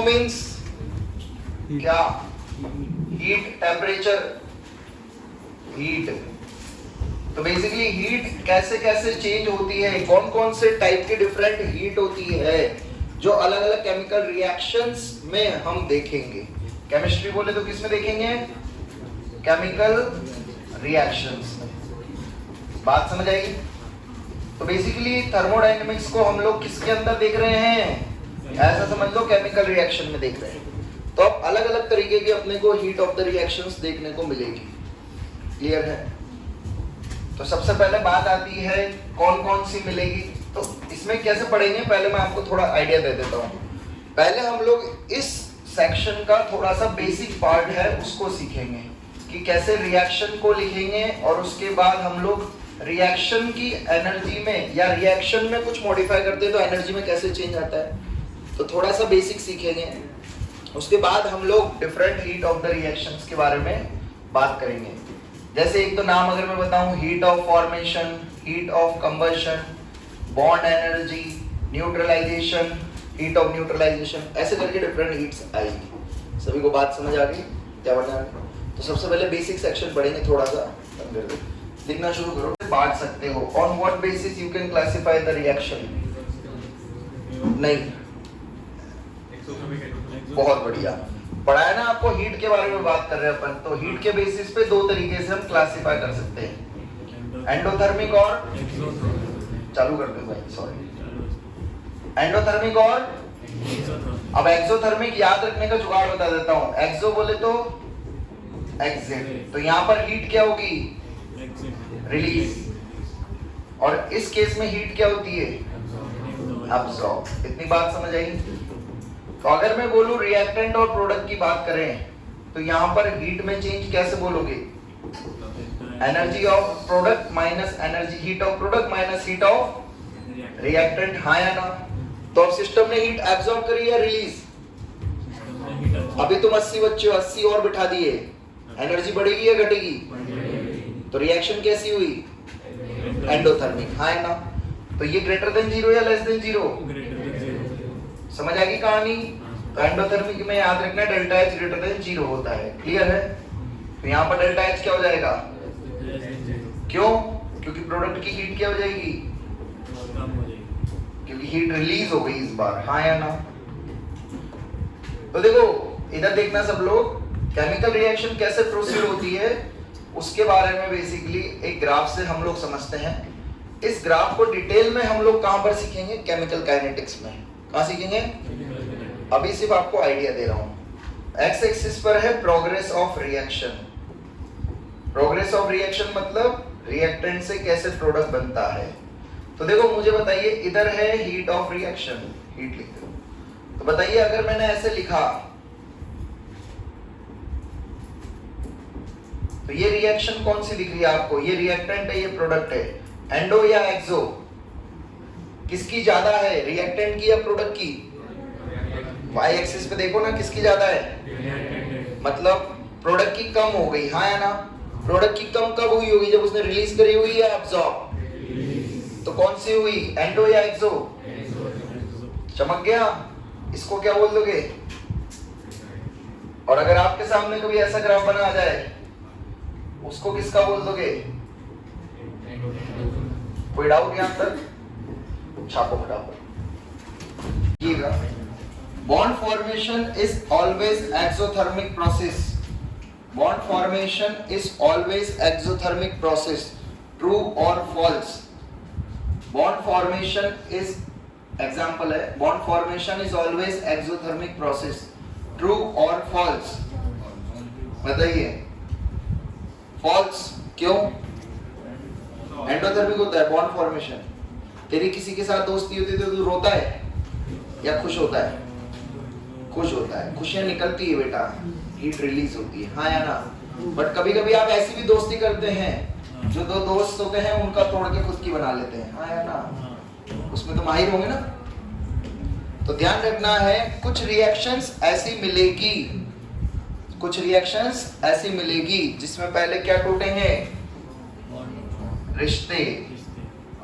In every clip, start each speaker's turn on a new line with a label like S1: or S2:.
S1: Means क्या? Heat, temperature, heat. तो basically heat कैसे कैसे चेंज होती है, कौन कौन से टाइप की डिफरेंट हीट होती है जो अलग अलग केमिकल रिएक्शंस में हम देखेंगे। केमिस्ट्री बोले तो किस में देखेंगे? केमिकल रिएक्शंस में। बात समझ आएगी? तो बेसिकली थर्मोडायनेमिक्स को हम लोग किसके अंदर देख रहे हैं? ऐसा समझ लो केमिकल रिएक्शन में देख रहे हैं। तो अब अलग अलग तरीके की अपने को हीट ऑफ द रिएक्शंस देखने को मिलेगी। क्लियर है? तो सबसे पहले बात आती है कौन कौन सी मिलेगी। तो इसमें कैसे पढ़ेंगे, पहले मैं आपको थोड़ा आइडिया दे देता हूँ। पहले हम लोग इस सेक्शन का थोड़ा सा बेसिक पार्ट है उसको सीखेंगे कि कैसे रिएक्शन को लिखेंगे, और उसके बाद हम लोग रिएक्शन की एनर्जी में या रिएक्शन में कुछ मॉडिफाई करते हैं तो एनर्जी में कैसे चेंज आता है, तो थोड़ा सा बेसिक सीखेंगे। उसके बाद हम लोग different heat of the reactions के बारे में बात करेंगे। जैसे एक तो नाम अगर मैं बताऊं, heat of formation, heat of combustion, bond energy, neutralization, heat of neutralization, ऐसे करके डिफरेंट हीट्स आएगी। सभी को बात समझ आ गई? क्या बढ़िया। तो सबसे पहले बेसिक सेक्शन पढ़ेंगे थोड़ा सा, लिखना शुरू करो। बांट सकते हो on what basis you can classify the reaction. नहीं, बहुत बढ़िया पढ़ा है ना आपको। हीट के बारे में बात कर रहे हैं अपन, तो हीट के बेसिस पे दो तरीके से हम क्लासिफाई कर सकते हैं, एंडोथर्मिक और चालू कर दो भाई, सॉरी, एंडोथर्मिक और अब एक्सोथर्मिक। याद रखने का जुगाड़ बता देता हूं। एक्सो बोले तो एग्जिट, तो यहाँ पर हीट क्या होगी? रिलीज। और इस केस में हीट क्या होती है? अब्सॉर्ब। इतनी बात समझ आई? तो अगर मैं बोलूं रिएक्टेंट और प्रोडक्ट की बात करें तो यहाँ पर हीट में चेंज कैसे बोलोगे? Energy of product minus energy, heat of product minus heat of reactant. हाँ या ना? तो अब सिस्टम ने हीट एब्सॉर्ब करी या रिलीज? अभी तुम 80 बच्चे 80 और बिठा दिए, एनर्जी बढ़ेगी या घटेगी? तो रिएक्शन कैसी हुई? एंडोथर्मिक। हाँ या ना? तो ये ग्रेटर देन जीरो या लेस देन जीरो? समझ आ गई कहानी? तो एंडोथर्मिक में याद रखना delta H greater than zero होता है। क्लियर है? तो यहाँ पर डेल्टा एच क्या हो जाएगा? क्यों? क्योंकि प्रोडक्ट की हीट क्या हो जाएगी? क्योंकि हीट रिलीज हो गई इस बार। हाँ या ना? तो देखो इधर देखना सब लोग, केमिकल रिएक्शन कैसे प्रोसीड होती है उसके बारे में बेसिकली एक ग्राफ से हम लोग समझते हैं। इस ग्राफ को डिटेल में हम लोग कहां पर सीखेंगे? केमिकल काइनेटिक्स में। कहां सीखेंगे? अभी सिर्फ आपको आइडिया दे रहा हूं। एक्स एक्सिस पर है progress of reaction. Progress of reaction मतलब रिएक्टेंट से कैसे प्रोडक्ट बनता है। तो देखो मुझे बताइए, इधर है हीट ऑफ रिएक्शन, हीट लिख दो। तो बताइए अगर मैंने ऐसे लिखा तो ये रिएक्शन कौन सी दिख रही है आपको? ये रिएक्टेंट है, ये प्रोडक्ट है। एंडो या एक्सो, किसकी ज्यादा है, रिएक्टेंट की या प्रोडक्ट की? वाई एक्सिस पे देखो ना, किसकी ज्यादा है? मतलब प्रोडक्ट की कम हो गई। हाँ या ना? प्रोडक्ट की कम कब हुई होगी? जब उसने रिलीज करी हुई या एब्सॉर्ब? तो कौन सी हुई, एंडो या एक्सो? चमक गया? इसको क्या बोल दोगे? और अगर आपके सामने कभी ऐसा ग्राफ बना आ जाए उसको किसका बोल दोगे? कोई डाउट यहां तक? छापो फटाफट। Bond formation is always exothermic process. Bond formation is always exothermic process. True और false? Bond formation is, example है, bond formation is always exothermic process. True और फॉल्स? बताइए। फॉल्स क्यों? एंडोथर्मिक होता है बॉन्ड फॉर्मेशन। तेरी किसी के साथ दोस्ती होती है तो तू रोता है या खुश होता है? खुश होता है। खुशियां निकलती है बेटा, हीट रिलीज होती है। हाँ या ना? बट कभी कभी आप ऐसी भी दोस्ती करते हैं जो दो दोस्त होते हैं उनका तोड़ के खुद की बना लेते हैं। हाँ या ना? उसमें तो माहिर होंगे ना? तो ध्यान रखना है, कुछ रिएक्शंस ऐसी मिलेगी, कुछ रिएक्शंस ऐसी मिलेगी जिसमें पहले क्या टूटेंगे? रिश्ते।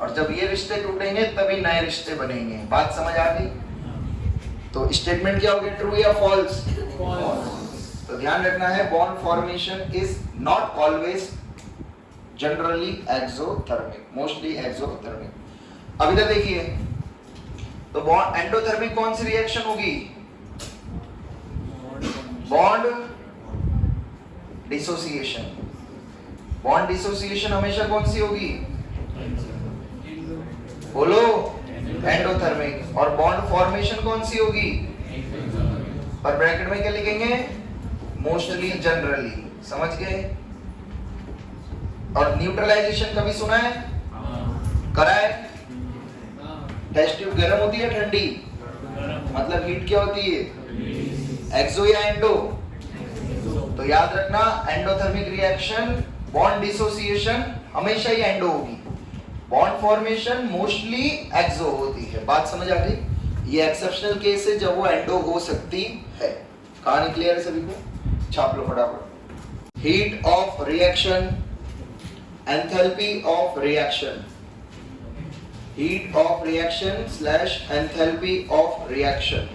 S1: और जब ये रिश्ते टूटेंगे तभी नए रिश्ते बनेंगे। बात समझ आ गई? तो स्टेटमेंट क्या हो गया, ट्रू या फॉल्स? तो ध्यान रखना है, bond formation is not always generally exothermic, mostly exothermic. अभी तक देखिए, तो बॉन्ड एंडोथर्मिक कौन सी रिएक्शन होगी? Bond dissociation. बॉन्ड डिसोसिएशन हमेशा कौन सी होगी? बोलो, एंडोथर्मिक। और बॉन्ड फॉर्मेशन कौन सी होगी? पर ब्रैकेट में क्या लिखेंगे? Mostly generally. समझ गए? और न्यूट्रलाइजेशन कभी सुना है? करा है? टेस्ट ट्यूब गर्म होती है ठंडी? मतलब हीट क्या होती है? एक्सो या एंडो? तो याद रखना, एंडोथर्मिक रिएक्शन, बॉन्ड डिसोसिएशन हमेशा ही एंडो होगी, बॉन्ड फॉर्मेशन मोस्टली एक्सो होती है। बात समझ आ गई? ये एक्सेप्शनल केस है जब वो एंडो हो सकती है। कहानी क्लियर है सभी को? छाप लो फटाफट। Heat of reaction, enthalpy of reaction, heat of reaction slash enthalpy of reaction,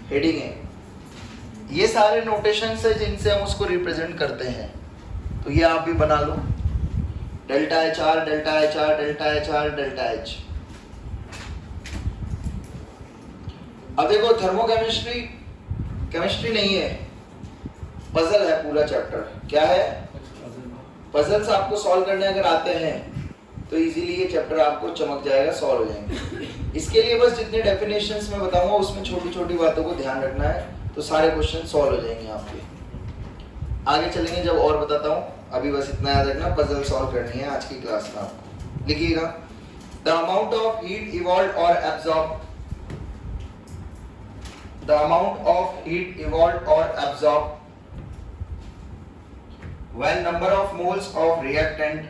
S1: heading है। ये सारे नोटेशंस है जिनसे हम उसको रिप्रेजेंट करते हैं, तो ये आप भी बना लो। Delta H R, delta H R, delta H R, delta H. अब देखो, थर्मोकेमिस्ट्री केमिस्ट्री नहीं है, पजल है पूरा चैप्टर। क्या है? पजल्स आपको सॉल्व करने अगर आते हैं तो इजीली ये चैप्टर आपको चमक जाएगा, सॉल्व हो जाएंगे। इसके लिए बस जितने डेफिनेशंस मैं बताऊंगा उसमें छोटी छोटी बातों को ध्यान रखना है, तो सारे क्वेश्चन सॉल्व हो जाएंगे आपके। आगे चलेंगे जब और बताता हूँ, अभी बस इतना याद रखना, पजल सॉल्व करनी है आज की क्लास में आपको। लिखिएगा, the amount of heat evolve और absorb, the amount of heat evolved or absorbed when number of moles of reactant,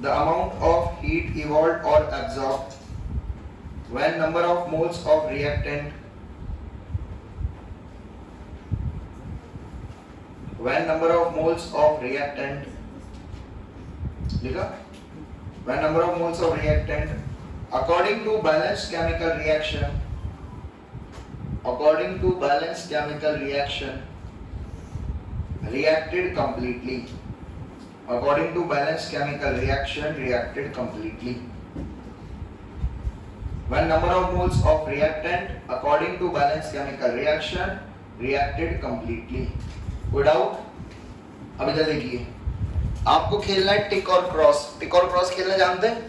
S1: the amount of heat evolved or absorbed when number of moles of reactant, when number of moles of reactant, लिखा, when number of moles of reactant according to balanced chemical reaction, according to balanced chemical reaction reacted completely, according to balanced chemical reaction reacted completely, when number of moles of reactant according to balanced chemical reaction reacted completely। कोई doubt? अभी तक देखिए, आपको खेलना है टिक और cross. टिक और cross खेलना जानते हैं?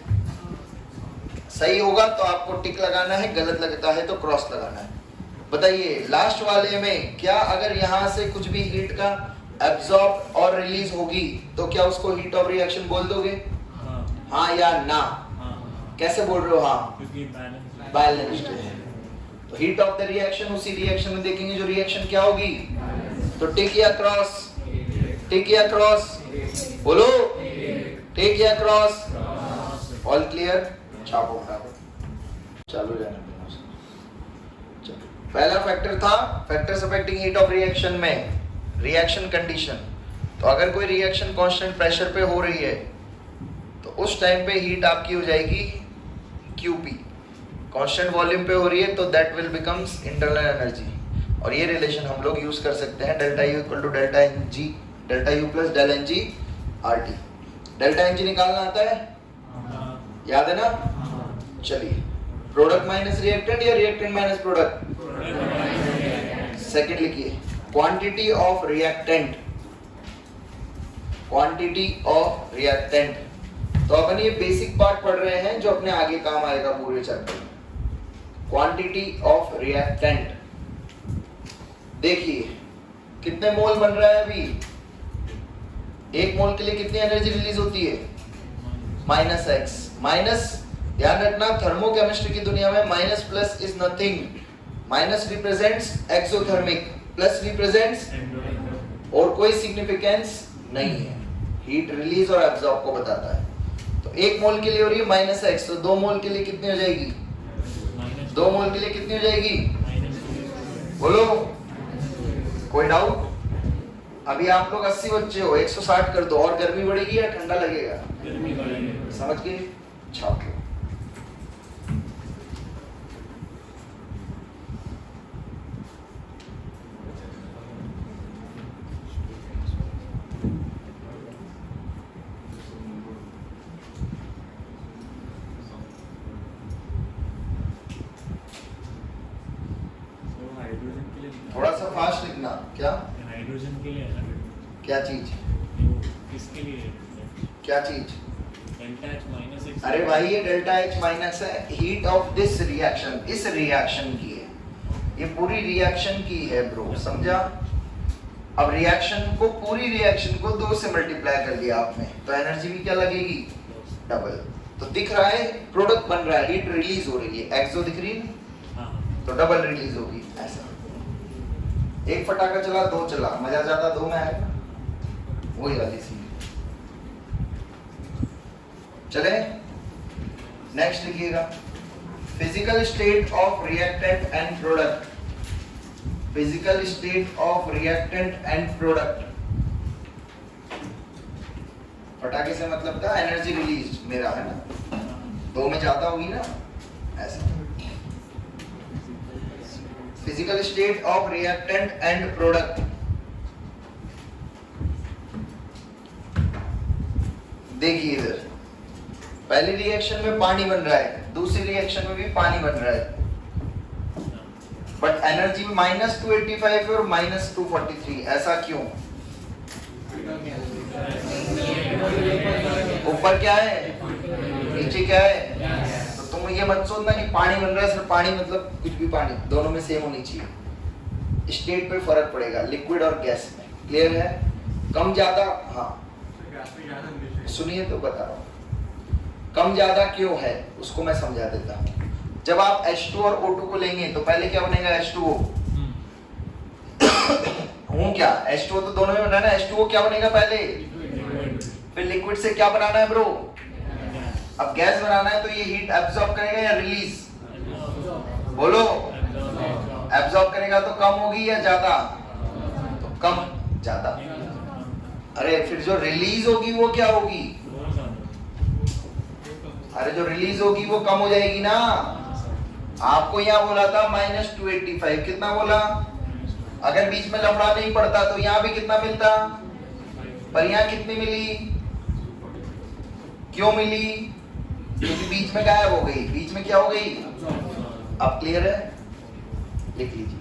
S1: सही होगा तो आपको टिक लगाना है, गलत लगता है तो क्रॉस लगाना है। बताइए, लास्ट वाले में क्या अगर यहां से कुछ भी हीट का एब्जॉर्ब और रिलीज होगी तो क्या उसको हीट ऑफ रिएक्शन बोल दोगे? हाँ या ना? कैसे बोल रहे हो? हाँ, क्योंकि बैलेंस्ड है। तो हीट ऑफ द रिएक्शन उसी रिएक्शन में देखेंगे जो रिएक्शन क्या होगी। तो टिक या क्रॉस? टिक या क्रॉस? बोलो, टिक या क्रॉस? All clear? छापो फटाफट, चालू जाना। पहला फैक्टर था factors affecting heat of reaction में रिएक्शन कंडीशन। तो अगर कोई रिएक्शन कांस्टेंट प्रेशर पे हो रही है तो उस टाइम पे हीट आपकी हो जाएगी QP। कांस्टेंट वॉल्यूम पे हो रही है तो that will becomes internal energy. और ये रिलेशन हम लोग यूज कर सकते हैं, delta U equal to delta NG, delta U plus del NG RT। Delta NG निकालना आता है? याद है ना? चलिए, प्रोडक्ट माइनस रिएक्टेंट या रिएक्टेंट माइनस प्रोडक्ट? सेकंड लिखिए, quantity of reactant, quantity of reactant. तो अपन ये बेसिक पार्ट पढ़ रहे हैं जो अपने आगे काम आएगा पूरे चैप्टर में। क्वांटिटी ऑफ रिएक्टेंट, देखिए कितने मोल बन रहा है अभी? एक मोल के लिए कितनी एनर्जी रिलीज होती है? -x। माइनस, ध्यान रखना, थर्मोकेमिस्ट्री की दुनिया में minus plus is nothing. Minus represents exothermic, plus represents, और कोई सिग्निफिकेंस नहीं है, हीट रिलीज और एब्जॉर्ब को बताता है। तो एक मोल के लिए हो रही है -x, तो 2 मोल के लिए कितनी हो जाएगी? 2 मोल के लिए कितनी हो जाएगी? बोलो, कोई डाउट? अभी आप लोग 80 बच्चे हो, 160 कर दो, और गर्मी बढ़ेगी या ठंडा लगेगा? समझ गए? छाप लो। लिखना। क्या
S2: हाइड्रोजन के लिए है ना?
S1: क्या चीज?
S2: वो किसके लिए है?
S1: क्या चीज?
S2: Delta H minus x.
S1: अरे भाई ये डेल्टा एच माइनस है, हीट ऑफ दिस रिएक्शन, इस रिएक्शन की है, ये पूरी रिएक्शन की है ब्रो, समझा? अब रिएक्शन को, पूरी रिएक्शन को 2 से मल्टीप्लाई कर दिया आपने, तो एनर्जी भी क्या लगेगी? डबल। तो दिख रहा है प्रोडक्ट बन रहा है, हीट रिलीज हो रही है, एक्सो दिख रही है, तो डबल रिलीज होगी। ऐसा एक फटाका चला, 2 चला, मजा ज्यादा 2 में आएगा, वही वाली सी। चले नेक्स्ट लिखिएगा, physical state of reactant and product. Physical state of reactant and product, फटाके से मतलब था एनर्जी रिलीज मेरा, है ना? 2 में ज्यादा होगी ना, ऐसा। Physical state of reactant and product, देखिए इधर पहली रिएक्शन में पानी बन रहा है, दूसरी रिएक्शन में भी पानी बन रहा है, बट एनर्जी -285 है और -243, ऐसा क्यों? ऊपर क्या है, नीचे क्या है? तो तुम ये मत सोचना कि पानी बन रहा है सिर्फ पानी, मतलब कुछ भी पानी, दोनों में सेम होनी चाहिए। स्टेट पे फर्क पड़ेगा लिक्विड और गैस में, क्लियर है? कम ज्यादा, हाँ सुनिए तो बता रहा हूँ, कम ज्यादा क्यों है उसको मैं समझा देता हूँ। जब आप H2 और O2 को लेंगे तो पहले क्या बनेगा? H2O। हूँ क्या? H2O तो दोनों में बना है ना, H2O क्या बनेगा पहले? फिर लिक्विड से क्या बनाना है ब्रो? अब गैस बनाना है, तो ये हीट एब्जॉर्ब करेगा या रिलीज? बोलो, एब्जॉर्ब करेगा तो कम होगी या ज्यादा? तो कम ज्यादा। अरे फिर जो रिलीज होगी वो क्या होगी? अरे जो रिलीज होगी वो कम हो जाएगी ना। आपको यहाँ बोला था -285, कितना बोला? अगर बीच में लफड़ा नहीं पड़ता तो यहाँ भी कितना मिलता, पर यहाँ कितनी मिली? क्यों मिली? क्योंकि बीच में गायब हो गई। बीच में क्या हो गई? अब क्लियर है? लिख लीजिए।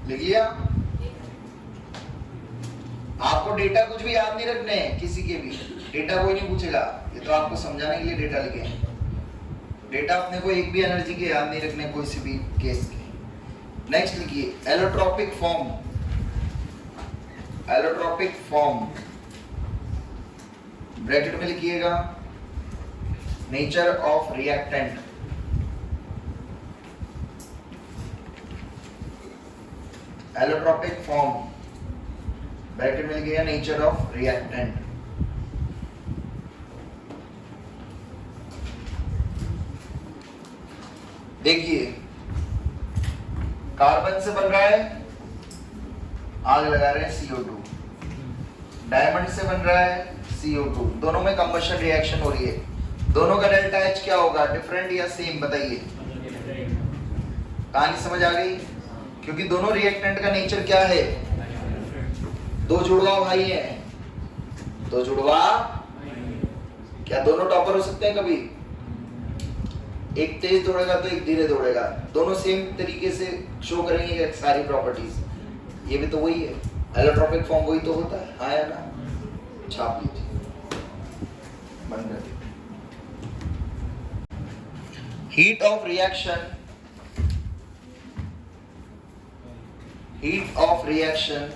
S1: लिख लिया? आपको डेटा कुछ भी याद नहीं रखने हैं, किसी के भी डेटा कोई नहीं पूछेगा, ये तो आपको समझाने के लिए डेटा लिखे हैं। डेटा अपने को एक भी एनर्जी के याद नहीं रखने, कोई सी भी केस के। नेक्स्ट लिखिए, allotropic form. Allotropic form bracket में लिखिएगा, nature of reactant. Allotropic form bracket में लिखिएगा, नेचर ऑफ रिएक्टेंट। देखिए कार्बन से बन रहा है, आग लगा रहे हैं CO2, डायमंड से बन रहा है CO2, दोनों में कंबशन रिएक्शन हो रही है, दोनों का डेल्टा H क्या होगा? डिफरेंट या सेम? बताइए। कहानी समझ आ गई? क्योंकि दोनों रिएक्टेंट का नेचर क्या है? दो जुड़वा भाई हैं, दो जुड़वा। क्या दोनों टॉपर हो सकते हैं कभी? एक तेज दौड़ेगा तो एक धीरे दौड़ेगा, दोनों सेम तरीके से शो करेंगे सारी प्रॉपर्टीज। ये भी तो वही है, एलोट्रोपिक फॉर्म वही तो होता है, हाँ या ना? छाप लीजिए, बंद कर दीजिए। Heat of reaction, heat of reaction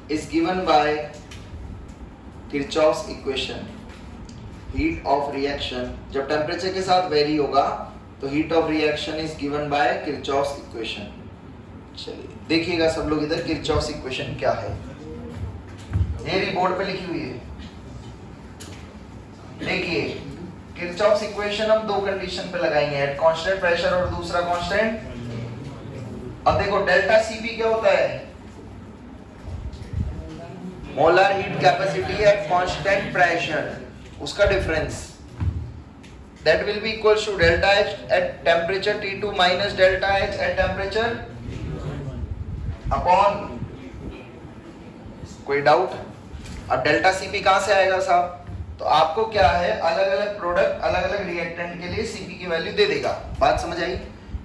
S1: is given by Kirchhoff's equation. Heat of reaction जब टेम्परेचर के साथ वेरी होगा तो heat of reaction is given by Kirchhoff's equation. चलिए देखिएगा सब लोग इधर किरचॉफ इक्वेशन क्या है, मेरी बोर्ड पे लिखी हुई है। देखिए किरचॉफ इक्वेशन हम दो कंडीशन पे लगाएंगे, एट कांस्टेंट प्रेशर और दूसरा कांस्टेंट। अब देखो डेल्टा सीपी क्या होता है, molar heat capacity at constant pressure, उसका difference that will be equals to delta H at temperature T2 minus delta H at temperature upon, कोई डाउट? अब डेल्टा सीपी कहां से आएगा साहब? तो आपको क्या है, अलग अलग प्रोडक्ट अलग अलग रिएक्टेंट के लिए सीपी की वैल्यू दे देगा। बात समझ आई?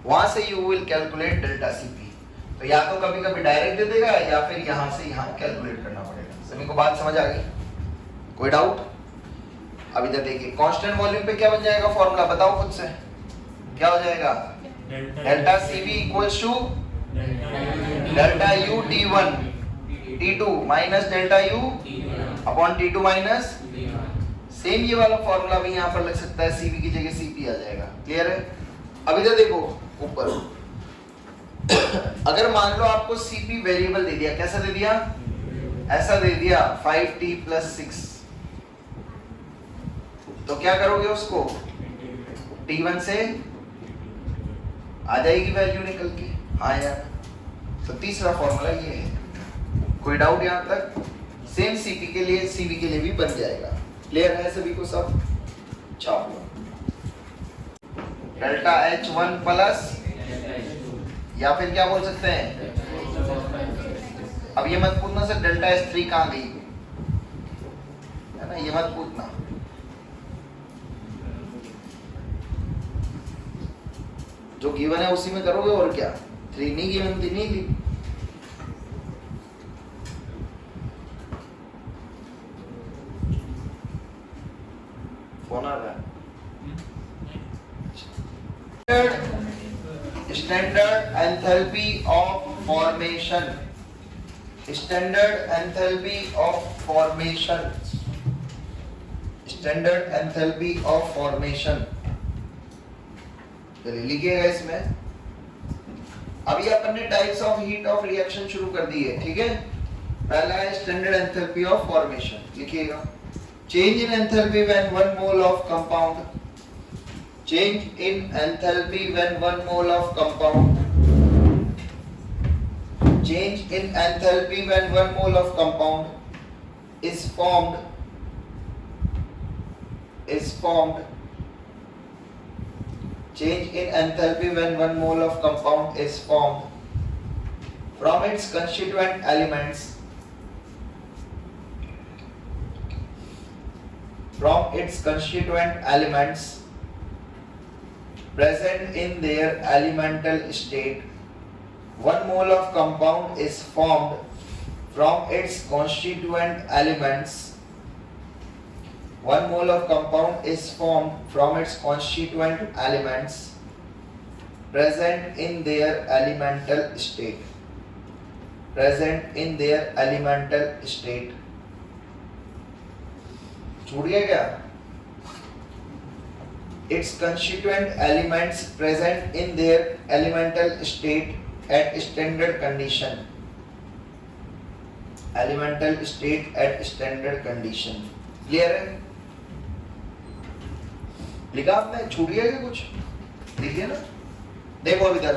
S1: वहां से you will calculate delta CP. तो या तो कभी कभी डायरेक्ट दे देगा या फिर यहां से यहां कैलकुलेट करना पड़ेगा। सभी को बात समझ आ गई? कोई डाउट? अब इधर देखिए कांस्टेंट वॉल्यूम पे क्या बन जाएगा फॉर्मूला, बताओ खुद से, क्या हो जाएगा? Delta C V equals to delta U टी1 टी2 माइनस डेल्टा यू अपॉन टी2 माइनस, सेम ये वाला फॉर्मूला भी यहाँ पर लग सकता है, सीवी की जगह सीपी आ जाएगा। क्लियर है? अब इधर देखो ऊपर, अगर मान लो आपको सीपी वेरिएबल दे दिया, कैसा दे दिया? ऐसा दे दिया 5t + 6, तो क्या करोगे उसको? T1 से आ जाएगी वैल्यू निकल के। हाँ यार, तो तीसरा फॉर्मूला ये है। कोई डाउट यहाँ तक? सेम सीपी के लिए सीवी के लिए भी बन जाएगा। क्लियर है सभी को सब? छाप लो, डेल्टा H1 प्लस, या फिर क्या बोल सकते हैं, अब ये मत पूछना सर डेल्टा H3 कहाँ गई है ना, ये मत पूछना। जो गिवन है उसी में करोगे, और क्या। 3 नहीं गिवन थी, नहीं ली। फोन आ रहा है। Standard enthalpy of formation, standard enthalpy of formation, standard enthalpy of formation. चलिए लिखिएगा इसमें। अभी अपन ने types of heat of reaction शुरू कर दी है, ठीक है। पहला है स्टैंडर्ड एंथैल्पी ऑफ फॉर्मेशन, लिखिएगा। Change in enthalpy when 1 mole of compound, change in enthalpy when 1 mole of compound, change in enthalpy when 1 mole of compound is formed change in enthalpy when 1 mole of compound is formed from its constituent elements, present in their elemental state. 1 mole of compound is formed from its constituent elements. 1 mole of compound is formed from its constituent elements present in their elemental state. Present in their elemental state. छूट गया क्या? Its constituent elements present in their elemental state at standard condition. Elemental state at standard condition. Clear है? लिखा आपने? छूट गया क्या कुछ? लिखिए ना। देखो अब इधर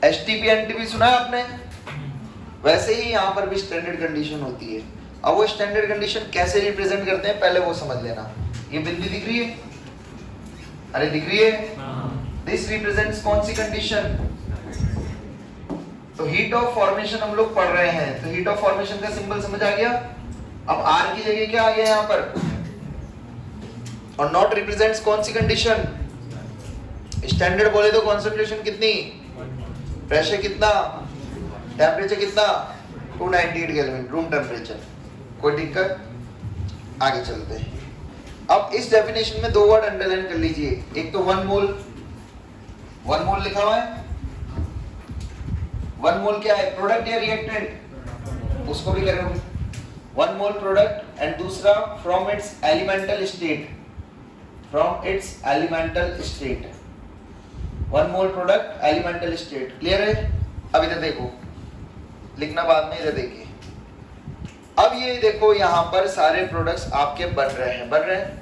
S1: एसटीपी एनटीपी सुना है आपने? वैसे ही यहाँ पर भी स्टैंडर्ड कंडीशन होती है। अब वो स्टैंडर्ड कंडीशन कैसे रिप्रेजेंट करते हैं पहले वो समझ लेना। ये बिंदी दिख रही है? अरे दिख रही है? दिस रिप्रेजेंट्स कौन सी कंडीशन? तो हीट ऑफ फॉर्मेशन हम लोग पढ़ रहे हैं, तो हीट ऑफ फॉर्मेशन का सिंबल समझ आ गया। अब आर की जगह क्या आ गया यहाँ पर? और नॉट रिप्रेजेंट्स कौन सी कंडीशन? स्टैंडर्ड बोले तो कंसंट्रेशन कितनी, प्रेशर कितना, टेम्परेचर कितना, 298 केल्विन रूम टेम्परेचर। कोई दिक्कत? आगे चलते हैं। अब इस डेफिनेशन में दो वर्ड अंडरलाइन कर लीजिए। एक तो 1 मोल, 1 मोल लिखा हुआ है। 1 मोल क्या है, प्रोडक्ट या रिएक्टेंट? उसको भी करेंगे 1 मोल प्रोडक्ट, एंड दूसरा from its elemental state, from its elemental state. 1 mole product elemental state. Clear है? अब इधर देखो, लिखना बाद में, इधर देखिए। अब ये देखो यहाँ पर सारे प्रोडक्ट्स आपके बन रहे हैं।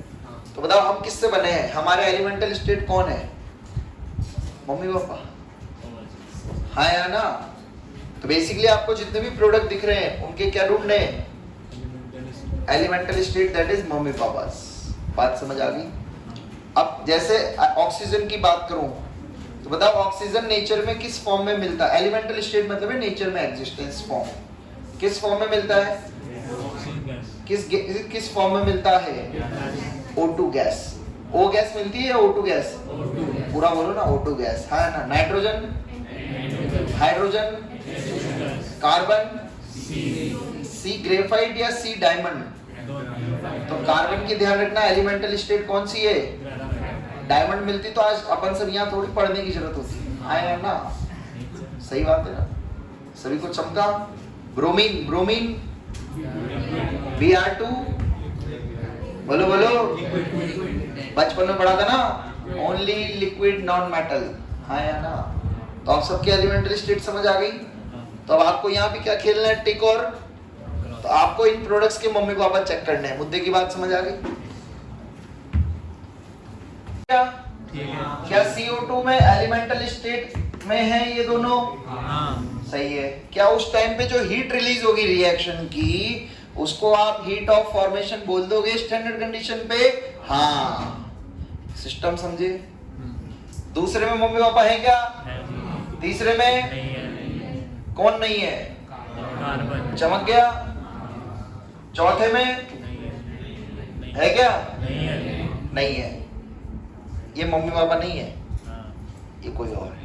S1: तो बताओ हम किससे बने हैं? हमारे एलिमेंटल स्टेट कौन है? मम्मी पापा, हाँ या ना? तो बेसिकली आपको जितने भी प्रोडक्ट दिख रहे हैं उनके क्या ढूंढने हैं? Elemental state, that is mummy papa. बात समझ आ गई? अब जैसे ऑक्सीजन की बात करूं तो बताओ ऑक्सीजन नेचर में किस फॉर्म में मिलता है? एलिमेंटल स्टेट मतलब है नेचर में एग्जिस्टेंस फॉर्म। किस फॉर्म में मिलता है? किस फॉर्म में मिलता है? O2 gas. O गैस मिलती है, O2 गैस पूरा बोलो ना, O2 गैस, हाँ ना? Nitrogen, hydrogen, carbon, C graphite या C डायमंड? तो कार्बन की ध्यान रखना, एलिमेंटल स्टेट कौन सी है? डायमंड मिलती तो आज अपन सब यहाँ थोड़ी पढ़ने की जरूरत होती, हाँ ना? सही बात है ना? सभी को चमका। ब्रोमीन Br2, बोलो बचपन में पढ़ा था ना, ओनली लिक्विड नॉन मेटल, हाँ या ना? तो आप सबके एलिमेंटल स्टेट समझ आ गई। तो अब आपको यहाँ भी क्या खेलना है? टिक और। तो आपको इन प्रोडक्ट्स के मम्मी पापा चेक करने हैं। मुद्दे की बात समझ आ गई? क्या CO2 में एलिमेंटल स्टेट में है ये दोनों? सही है। क्या उस टाइम पे जो हीट रिलीज होगी रिएक्शन की, उसको आप हीट ऑफ फॉर्मेशन बोल दोगे स्टैंडर्ड कंडीशन पे? हाँ। सिस्टम समझे? दूसरे में मम्मी पापा है क्या? तीसरे में कौन नहीं है?
S2: कार्बन।
S1: चमक गया। चौथे में है क्या? नहीं है। ये मम्मी पापा नहीं है, ये कोई और है।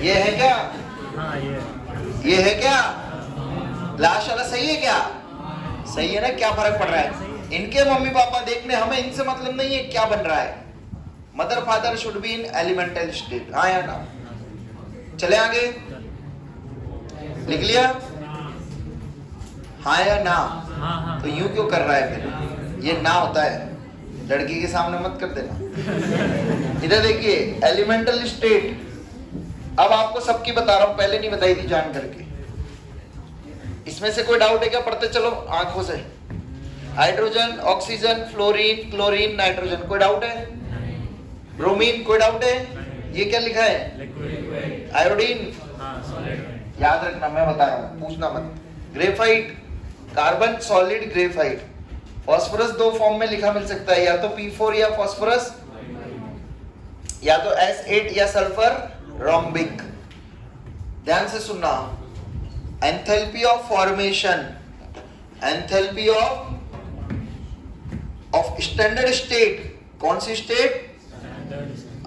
S1: ये है क्या? ये है क्या? लास्ट वाला सही है क्या? सही है ना? क्या फर्क पड़ रहा है? इनके मम्मी पापा देखने, हमें इनसे मतलब नहीं है क्या बन रहा है। Mother father should be in elemental state, हाँ या ना? चले आगे, लिख लिया? हाँ या ना? तो यूं क्यों कर रहा है फिर? ये ना होता है, लड़की के सामने मत कर देना। इधर देखिए, एलिमेंटल स्टेट अब आपको सबकी बता रहा हूं, पहले नहीं बताई थी जान करके। इसमें से कोई डाउट है क्या? पढ़ते चलो आंखों से। Hydrogen, oxygen, fluorine, chlorine, nitrogen, कोई डाउट है? ब्रोमीन, कोई डाउट है? ये क्या लिखा है? आयोडीन, याद रखना, मैं बता रहा हूं, पूछना मत। Graphite, carbon solid graphite. Phosphorus दो फॉर्म में लिखा मिल सकता है, या तो P4 या फास्फोरस, या तो S8 या सल्फर रोम्बिक। ध्यान से सुनना, enthalpy of formation, enthalpy of standard state, कौन सी स्टेट?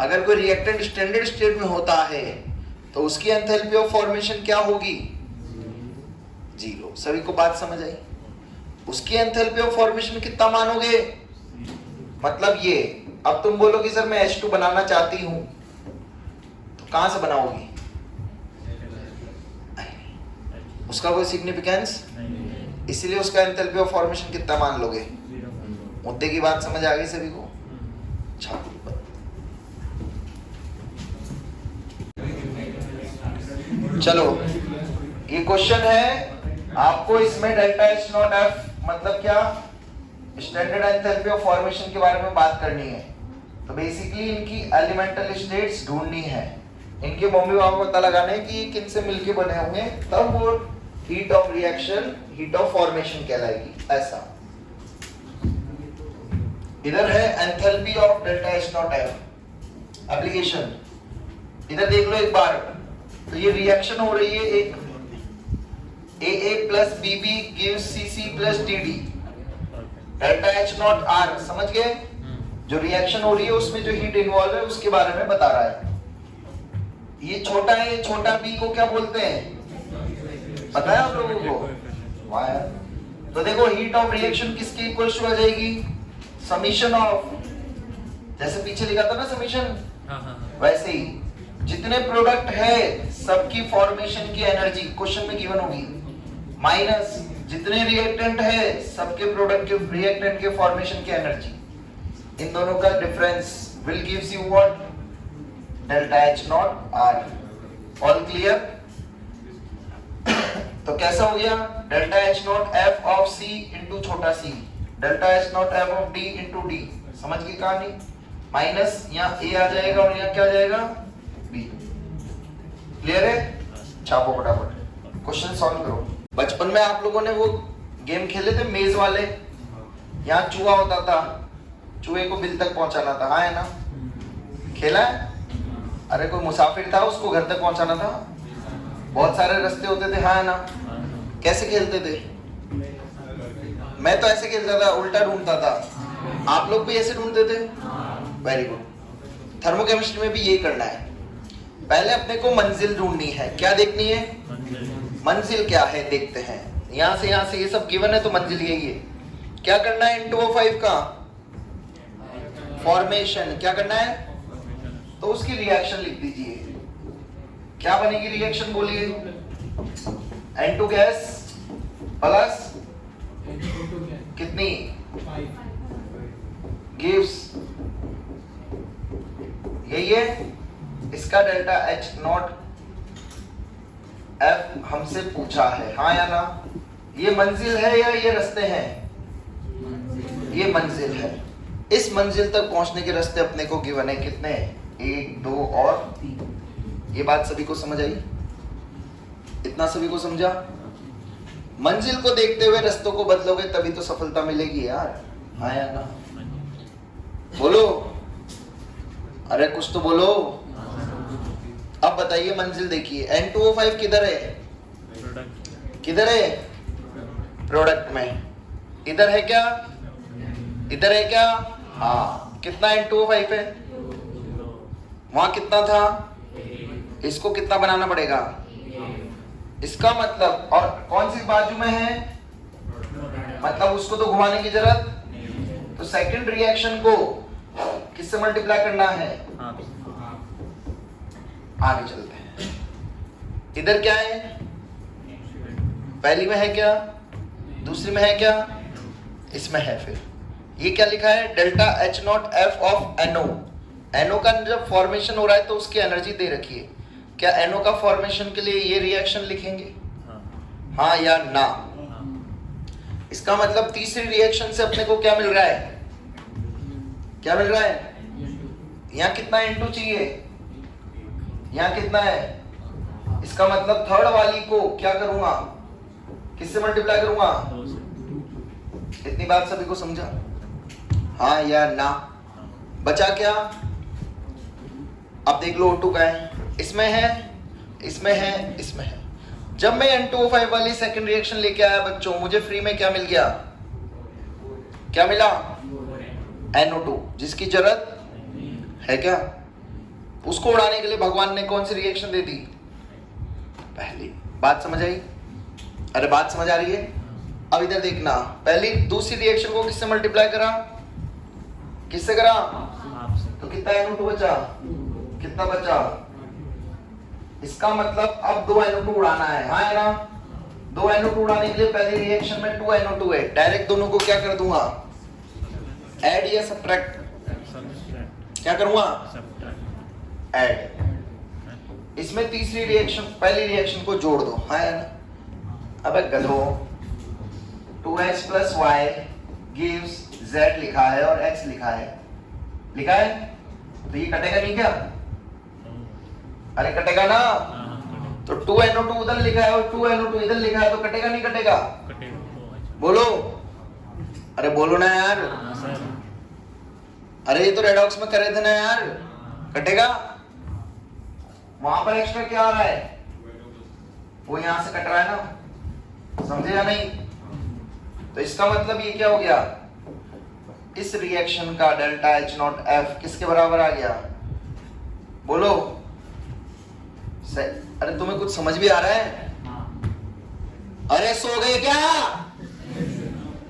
S1: अगर कोई रिएक्टेंट स्टैंडर्ड स्टेट में होता है तो उसकी एंथैल्पी ऑफ फॉर्मेशन क्या होगी? 0। सभी को बात समझ आई? उसकी एंथैल्पी ऑफ फॉर्मेशन कितना मानोगे? मतलब ये, अब तुम बोलोगे सर मैं H2 बनाना चाहती हूं, तो कहां से बनाओगी? उसका कोई सिग्निफिकेंस, इसीलिए उसका एंथैल्पी ऑफ फॉर्मेशन कितना मान लोगे? मुद्दे की बात समझ आ गई सभी को? चलो, ये क्वेश्चन है आपको, इसमें डेल्टा H नॉट F मतलब क्या? स्टैंडर्ड एंथैल्पी ऑफ फॉर्मेशन के बारे में बात करनी है। तो बेसिकली इनकी एलिमेंटल स्टेट्स ढूंढनी है, इनके मम्मी पापा को पता लगाना है कि किन से मिलके बने होंगे, तब वो heat of reaction, heat of formation कहलाएगी। ऐसा इधर है enthalpy of delta H not F application. इधर देख लो एक बार, तो ये रिएक्शन हो रही है, एक AA plus BB gives CC plus DD, delta H not R, समझ गए? जो रिएक्शन हो रही है उसमें जो हीट इन्वॉल्व है उसके बारे में बता रहा है। ये छोटा है, ये छोटा b को क्या बोलते हैं? पता है आप लोगों को? वायर। तो देखो हीट ऑफ रिएक्शन किसके इक्वल टू आ जाएगी? समीशन ऑफ, जैसे पीछे लिखा था ना समीशन, वैसे ही जितने प्रोडक्ट है सबकी फॉर्मेशन की एनर्जी क्वेश्चन में गिवन होगी, माइनस जितने रिएक्टेंट है सबके प्रोडक्ट के रिएक्टेंट के फॉर्मेशन की एनर्जी, इन दोनों का difference will gives you what? Delta H naught R. All clear? तो कैसा हो गया? Delta H naught F of C into छोटा c, delta H naught F of D into D. समझ गई कहानी? माइनस यहाँ A आ जाएगा और यहाँ क्या आ जाएगा? B. क्लियर है? छापो फटाफट, क्वेश्चन सॉल्व करो। बचपन में आप लोगों ने वो गेम खेले थे मेज वाले, यहाँ चूहा होता था, चूहे को बिल तक पहुंचाना था, हाँ है ना? खेला है? अरे कोई मुसाफिर था, उसको घर तक पहुंचाना था, बहुत सारे रास्ते होते थे, हाँ है ना? कैसे खेलते थे? मैं तो ऐसे खेलता था, उल्टा ढूंढता था। आप लोग भी ऐसे ढूंढते थे? Very good. थर्मोकेमिस्ट्री में भी यही करना है। पहले अपने को मंजिल ढूंढनी है। क्या देखनी है? मंजिल क्या है देखते हैं। यहाँ से ये सब गिवन है तो मंजिल यही है। क्या करना है? N2O5 का फॉर्मेशन क्या करना है? तो उसकी रिएक्शन लिख दीजिए। क्या बनेगी रिएक्शन बोलिए? N2 गैस प्लस कितनी गिव्स, यही है इसका डेल्टा H नॉट F हमसे पूछा है, हाँ या ना? ये मंजिल है या ये रास्ते हैं? ये मंजिल है। इस मंजिल तक पहुंचने के रास्ते अपने को गिवन है कितने? 1 2 और 3। ये बात सभी को समझ आई? इतना सभी को समझा? मंजिल को देखते हुए रास्तों को बदलोगे तभी तो सफलता मिलेगी यार, हाँ या ना? बोलो, अरे कुछ तो बोलो। अब बताइए मंजिल देखिए, N2O5 किधर है? किधर है? प्रोडक्ट में। इधर है क्या? इधर है क्या? हाँ। कितना N2O5 है? वहां कितना था? इसको कितना बनाना पड़ेगा? इसका मतलब, और कौन सी बाजू में है? मतलब उसको तो घुमाने की जरूरत। तो सेकंड रिएक्शन को किससे मल्टीप्लाई करना है? आगे चलते हैं। इधर क्या है? पहली में है क्या? दूसरी में है क्या? इसमें है। फिर ये क्या लिखा है? Delta H not F of NO। NO का जब फॉर्मेशन हो रहा है तो उसकी एनर्जी दे रखी है। क्या NO का फॉर्मेशन के लिए ये रिएक्शन लिखेंगे? हाँ या ना? इसका मतलब तीसरी रिएक्शन से अपने को क्या मिल रहा है? क्या मिल रहा है? यहाँ कितना N2 चाहिए? यहाँ कितना है? इसका मतलब थर्ड वाली को क्या करूंगा? किससे मल्टीप्लाई करूंगा? इतनी बात सभी को समझा? हाँ या ना? बचा क्या? अब देख लो O2 का है, इसमें है, इसमें है, इसमें है। जब मैं N2O5 वाली सेकंड रिएक्शन लेके आया बच्चों, मुझे फ्री में क्या मिल गया? क्या मिला? NO2, जिसकी जरूरत है क्या? उसको उड़ाने के लिए भगवान ने कौन सी रिएक्शन दे दी? पहली। बात समझ आई? अरे बात समझ आ रही है? अब इधर देखना, पहली दूसरी रिएक्शन को किससे मल्टीप्लाई करा? किससे करा? तो कितना NO2 बचा? कितना बचा? इसका मतलब अब 2 NO2 उड़ाना है, हाँ है ना? 2 NO2 उड़ाने के लिए पहली रिएक्शन में 2 NO2 है। डायरेक्ट दोनों को क्या कर दूंगा? ऐड या सब्ट्रैक्ट? क्या करूंगा? ऐड। इसमें तीसरी रिएक्शन पहली रिएक्शन को जोड़ दो, हाँ है ना? अबे गधो, 2x plus y gives z लिखा है और x लिखा है, लिखा है तो ये कटेगा नहीं क्या? अरे कटेगा ना? तो 2 NO2 उधर लिखा है और 2 NO2 इधर लिखा है तो कटेगा नहीं कटेगा? बोलो, अरे बोलो ना यार। अरे ये तो रेडॉक्स में करे थे ना यार, कटेगा? वहां पर एक्स्ट्रा क्या आ रहा है? वो यहां से कट रहा है ना, समझे या नहीं? तो इसका मतलब ये क्या हो गया? इस रिएक्शन का डेल्टा H नॉट F किसके बराबर आ गया? बोलो। अरे तुम्हें कुछ समझ भी आ रहा है? अरे सो गए क्या?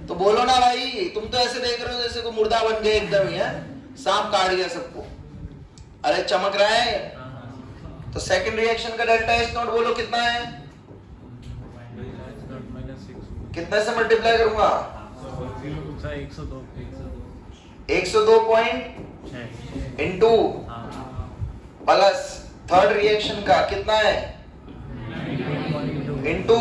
S1: तो बोलो ना भाई, तुम तो ऐसे देख रहे हो जैसे कोई मुर्दा बन गए एकदम ही, है सांप काट गया सबको। अरे चमक रहा है? तो सेकंड रिएक्शन का डेल्टा H नॉट बोलो कितना है? कितने से मल्टीप्लाई करूंगा? 102.6 इनटू प्लस थर्ड रिएक्शन का कितना है इनटू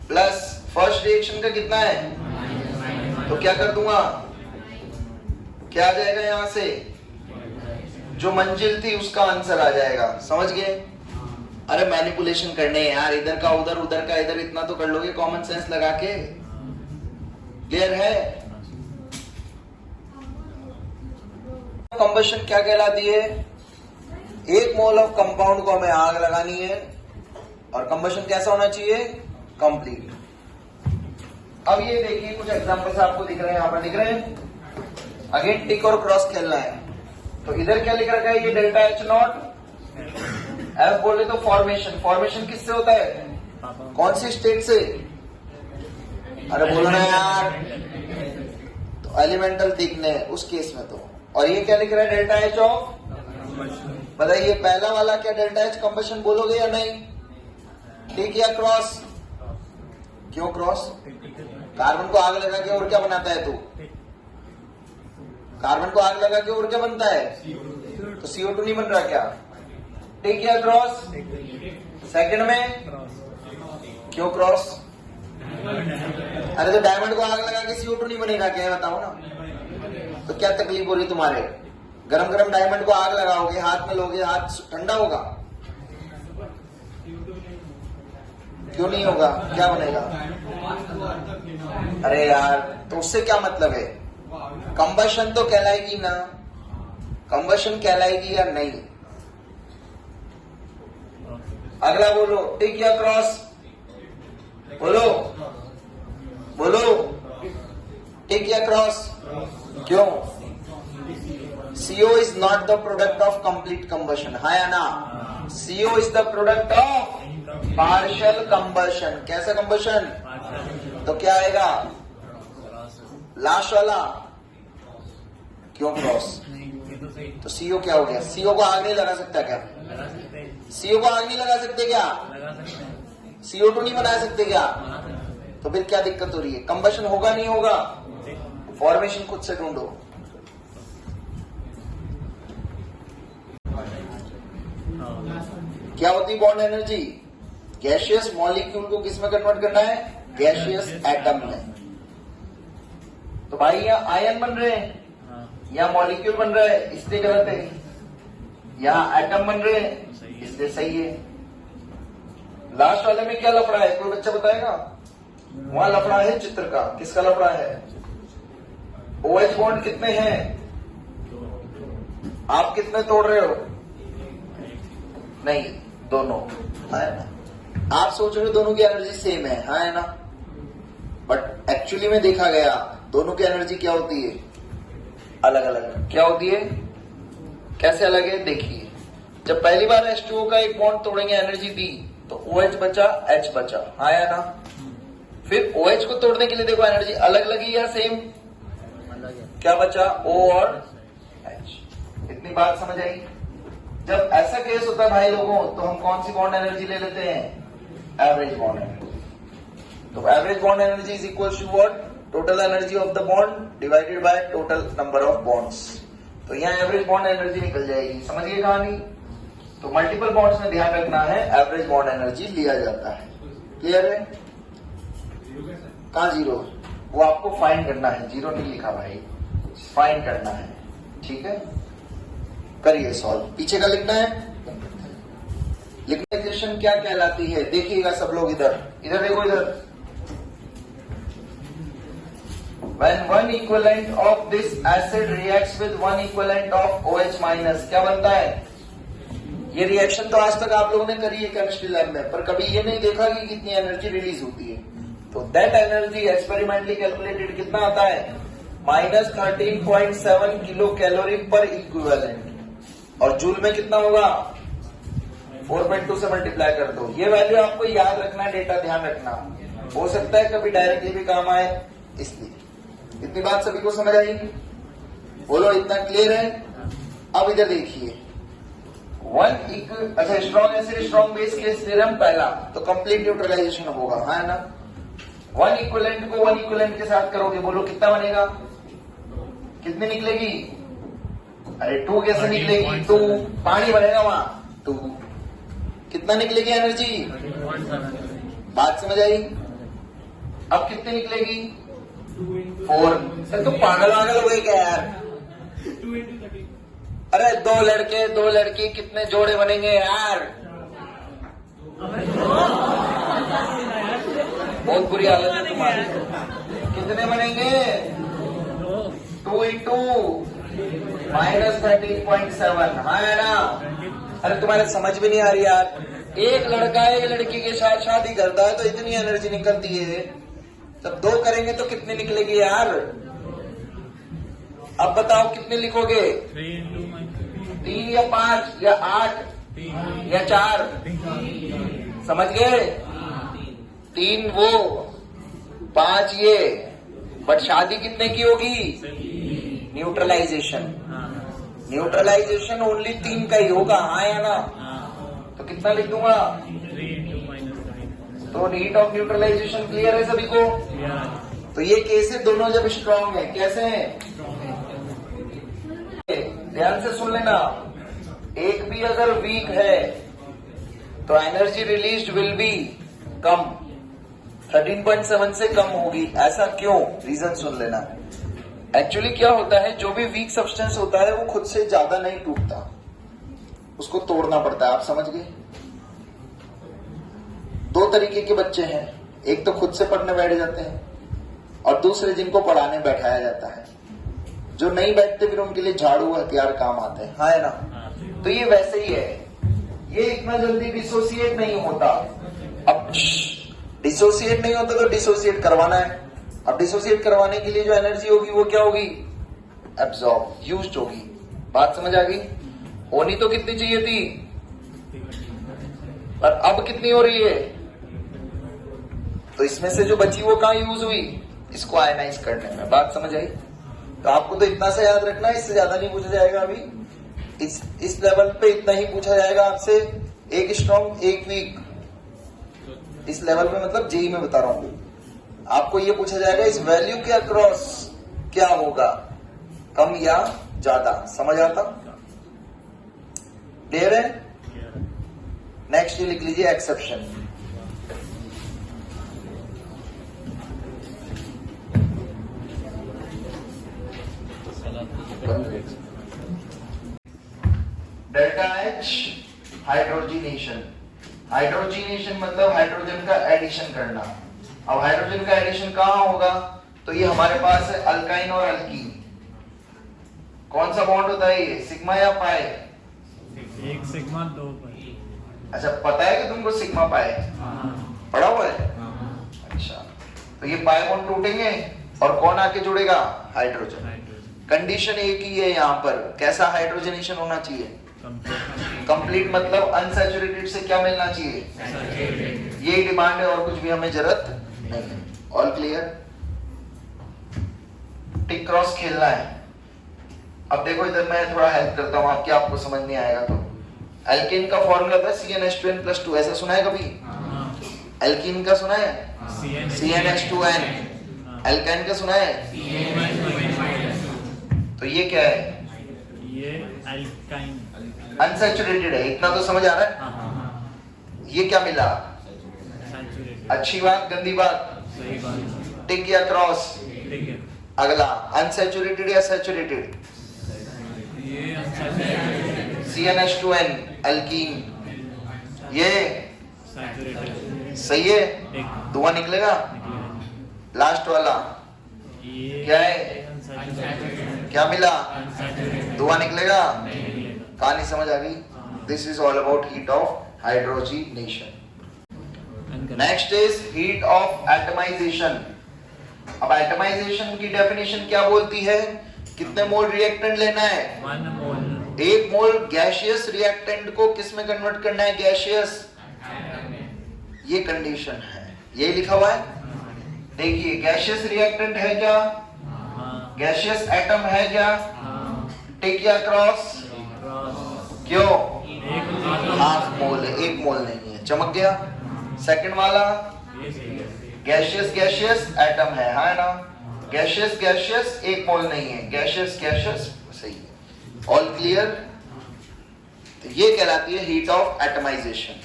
S1: प्लस फर्स्ट रिएक्शन का कितना है, तो क्या कर दूंगा, क्या आ जाएगा यहां से, जो मंजिल थी उसका आंसर आ जाएगा। समझ गए? अरे मैनिपुलेशन करने हैं यार, इधर का उधर उधर का इधर, इतना तो कर लोगे कॉमन सेंस लगा के। क्लियर है? कंबशन क्या कहलाती है? एक मोल ऑफ कंपाउंड को हमें आग लगानी है और कंबशन कैसा होना चाहिए, कंप्लीट। अब ये देखिए कुछ एग्जांपल्स आपको दिख रहे हैं, यहां पर दिख रहे हैं। अगेन टिक और क्रॉस खेलना है। तो इधर क्या लिख रखा है, ये डेल्टा एच नॉट, एफ बोले तो फॉर्मेशन। फॉर्मेशन किससे होता है, कौन सी स्टेट से, अरे बोलो ना यार, तो एलिमेंटल दिखने उस केस में तो। और ये क्या लिख रहा है, डेल्टा एच ऑफ, बताइए पहला वाला क्या डेल्टा एच कंबशन बोलोगे या नहीं, ठीक या क्रॉस? क्यों क्रॉस? कार्बन को आग लगा के और क्या बनाता है तू, कार्बन को आग लगा के और क्या बनता है, तो CO2 नहीं बन रहा क्या, ठीक या क्रॉस? सेकंड में क्यों क्रॉस? अरे तो डायमंड को आग लगा के CO2 नहीं बनेगा क्या, बताओ ना। तो क्या तकलीफ हो रही तुम्हारे, गरम गरम डायमंड को आग लगाओगे, हाथ में लोगे, हाथ ठंडा होगा, क्यों नहीं होगा, क्या बनेगा? अरे यार तो उससे क्या मतलब है, कंबशन तो कहलाएगी ना, कंबशन कहलाएगी या नहीं? अगला बोलो, टिक या क्रॉस, बोलो बोलो, टिक या क्रॉस? क्यों? CO is not the product of complete combustion, हाँ या ना? CO is the product of partial combustion। कैसा combustion? तो क्या आएगा, लास्ट वाला, क्यों क्रॉस? तो CO क्या हो गया, CO को आग नहीं लगा सकता क्या, CO को आग नहीं लगा सकते क्या, CO2 नहीं बना सकते क्या, तो फिर क्या दिक्कत हो रही है, कंबशन होगा नहीं होगा, फॉर्मेशन खुद से ढूंढो। क्या होती है बॉन्ड एनर्जी, गैसियस मॉलिक्यूल को किस में कन्वर्ट करना है, गैसियस एटम में। तो भाई यहाँ आयन बन रहे हैं, यहाँ मॉलिक्यूल बन रहा है, इसलिए गलत है, यहाँ एटम बन रहे हैं इसलिए सही है। लास्ट वाले में क्या लफड़ा है, कोई बच्चा बताएगा? वहां लफड़ा है चित्र का, किसका लफड़ा है, OH बॉन्ड कितने हैं, आप कितने तोड़ रहे हो, नहीं दोनों, है ना? आप सोच रहे हो दोनों की एनर्जी सेम है, हाँ है ना? बट एक्चुअली में देखा गया दोनों की एनर्जी क्या होती है, अलग अलग। क्या होती है, कैसे अलग है, देखिए। जब पहली बार H2O का एक बॉन्ड तोड़ेंगे, एनर्जी दी तो OH बचा, H बचा, हाँ या ना? फिर OH को तोड़ने के लिए देखो एनर्जी अलग लगी या सेम, क्या बचा, O और H। इतनी बात समझ आई? जब ऐसा केस होता है भाई लोगों, तो हम कौन सी बॉन्ड एनर्जी ले लेते हैं, एवरेज बॉन्ड एनर्जी। तो average bond energy is equal to what, total energy of the bond divided by total number of bonds. तो यहाँ एवरेज बॉन्ड एनर्जी निकल जाएगी, समझिए कहानी। तो मल्टीपल बॉन्ड्स में ध्यान रखना है, एवरेज बॉन्ड एनर्जी लिया जाता है। क्लियर है? कहाँ जीरो, वो आपको फाइंड करना है, जीरो नहीं लिखा भाई, फाइंड करना है, ठीक है? करिए सॉल्व। पीछे का लिखना है, लिक्विडाइजेशन क्या कहलाती है, देखिएगा सब लोग, इधर इधर देखो, इधर। When one equivalent of this acid reacts with one equivalent of OH minus, क्या बनता है? ये रिएक्शन तो आज तक आप लोगों ने करी है केमिस्ट्री लैब में, पर कभी ये नहीं देखा कि कितनी एनर्जी रिलीज होती है। तो दैट एनर्जी एक्सपेरिमेंटली कैलकुलेटेड कितना आता है, -13.7 किलो कैलोरी पर इक्विवेलेंट। और जूल में कितना होगा, 4.2 से मल्टीप्लाई कर दो। ये वैल्यू आपको याद रखना, डेटा ध्यान रखना, हो सकता है कभी डायरेक्टली भी काम आए, इसलिए। इतनी बात सभी को समझ आई? बोलो, इतना क्लियर है? अब इधर देखिए, अच्छा strong acid strong base case theorem पहला, तो कंप्लीट न्यूट्रलाइजेशन होगा, है ना? वन इक्विवेलेंट को वन इक्विवेलेंट के साथ करोगे, बोलो कितना बनेगा, कितनी निकलेगी, अरे 2 कैसे निकलेगी? 2 पानी भरेगा वहां, 2 कितना निकलेगी एनर्जी? बात समझ आई? अब कितनी निकलेगी? 4। सर तो पागल वागल हो गए क्या यार? अरे 2 लड़के 2 लड़की कितने जोड़े बनेंगे यार? बहुत बुरी हालत है तुम्हारी। कितने बनेंगे? 2 into -13.7। हाँ है ना? अरे तुम्हारे समझ भी नहीं आ रही यार। एक लड़का एक लड़की के साथ शादी करता है तो इतनी एनर्जी निकलती है, जब 2 करेंगे तो कितनी निकलेगी यार? अब बताओ कितने लिखोगे? 3 या 5 या 8 या 4? समझ गए? 3 वो 5 ये, बट शादी कितने की होगी? न्यूट्रलाइजेशन। न्यूट्रलाइजेशन ओनली 3 का ही होगा, हाँ या ना? तो कितना लिख दूंगा? तो हीट ऑफ न्यूट्रलाइजेशन क्लियर है सभी को? तो ये केस है दोनों जब स्ट्रॉन्ग है। कैसे हैं? ध्यान से सुन लेना, एक भी अगर वीक है तो एनर्जी रिलीज्ड विल बी कम, 13.7 से कम होगी। ऐसा क्यों? रीजन सुन लेना। एक्चुअली क्या होता है, जो भी वीक सब्सटेंस होता है वो खुद से ज्यादा नहीं टूटता, उसको तोड़ना पड़ता है। आप समझ गए? 2 तरीके के बच्चे हैं, एक तो खुद से पढ़ने बैठ जाते हैं और दूसरे जिनको पढ़ाने बैठाया जाता है। जो नहीं बैठते फिर उनके लिए झाड़ू हथियार काम आते हैं, हाँ है ना? तो ये वैसे ही है, ये इतना जल्दी डिसोसिएट नहीं होता। अब डिसोसिएट नहीं होता तो डिसोसिएट करवाना है। अब डिसोसिएट करवाने के लिए जो एनर्जी होगी वो क्या होगी? एब्जॉर्ब, यूज्ड होगी। बात समझ आ गई? होनी तो कितनी चाहिए थी, पर अब कितनी हो रही है? तो इसमें से जो बची वो कहां यूज हुई? इसको आयनाइज करने में। बात समझ आई? तो आपको तो इतना सा याद रखना है, इससे ज्यादा नहीं पूछा जाएगा। अभी इस लेवल पे इतना ही पूछा जाएगा आपसे, एक स्ट्रॉन्ग एक वीक। इस लेवल पे मतलब जेई में बता रहा हूं आपको, ये पूछा जाएगा इस वैल्यू के अक्रॉस क्या होगा, कम या ज्यादा। समझ आता? क्लियर है? नेक्स्ट ये लिख लीजिए exception. Delta H hydrogenation. Hydrogenation मतलब हाइड्रोजन का एडिशन करना। अब हाइड्रोजन का एडिशन कहां होगा? तो ये हमारे पास है अल्काइन और अल्कीन। कौन सा बॉन्ड होता है ये, सिग्मा या पाई?
S2: एक सिग्मा 2 पाई।
S1: अच्छा, पता है कि तुमको सिग्मा पाई पढ़ा हुआ है? अच्छा, तो ये पाई बॉन्ड टूटेंगे और कौन आके जुड़ेगा? हाइड्रोजन। कंडीशन एक ही है यहाँ पर, कैसा हाइड्रोजनेशन होना चाहिए? कंप्लीट मतलब अनसैचुरेटेड से क्या मिलना चाहिए? ये डिमांड है और कुछ भी हमें जरूरत नहीं है। All clear? टिक क्रॉस खेलना है। अब देखो इधर मैं थोड़ा हेल्प करता हूँ आपकी, आपको समझ नहीं आएगा तो। एल्केन का फॉर्मूला था CnH2n+2, ऐसा सुना है कभी? एल्कीन का सुना है? CnH2n। एल्काइन का सुना है? तो ये क्या है?
S2: ये अल्काइन
S1: अनसैचुरेटेड है, इतना तो समझ आ रहा है? ये क्या मिला? अच्छी बात गंदी बात?
S2: सही बात।
S1: टिक या क्रॉस?
S2: ठीक है।
S1: अगला अनसैचुरेटेड या सैचुरेटेड?
S2: ये अनसैचुरेटेड।
S1: CnH2n एल्कीन, ये
S2: सैचुरेटेड।
S1: सही है,
S2: एक
S1: धुआं निकलेगा। लास्ट वाला
S2: ये
S1: क्या है?
S2: अनसैचुरेटेड।
S1: क्या मिला?
S2: अनसैचुरेटेड।
S1: धुआं निकलेगा।
S2: नहीं निकलेगा।
S1: कहानी समझ आ गई? This is all about heat of hydrogenation. Next is heat of atomization. अब एटमाइजेशन की डेफिनेशन क्या बोलती है? कितने मोल रिएक्टेंट लेना है?
S2: 1 मोल।
S1: 1 मोल गैसियस रिएक्टेंट को किस में कन्वर्ट करना है? गैसियस। ये कंडीशन है, ये लिखा हुआ है। देखिए गैसियस रिएक्टेंट है क्या?
S2: हाँ।
S1: गैसियस एटम है क्या?
S2: हाँ।
S1: टिक या क्रॉस?
S2: क्रॉस।
S1: क्यों?
S2: एक
S1: हाफ मोल है, 1 मोल नहीं है। चमक गया? सेकंड वाला
S2: ये सही है।
S1: गैसियस गैसियस एटम है, हाँ ना? गैसियस गैसियस 1 मोल नहीं है, गैसियस गैसियस सही है। All clear? तो ये कहलाती है हीट ऑफ एटमाइजेशन।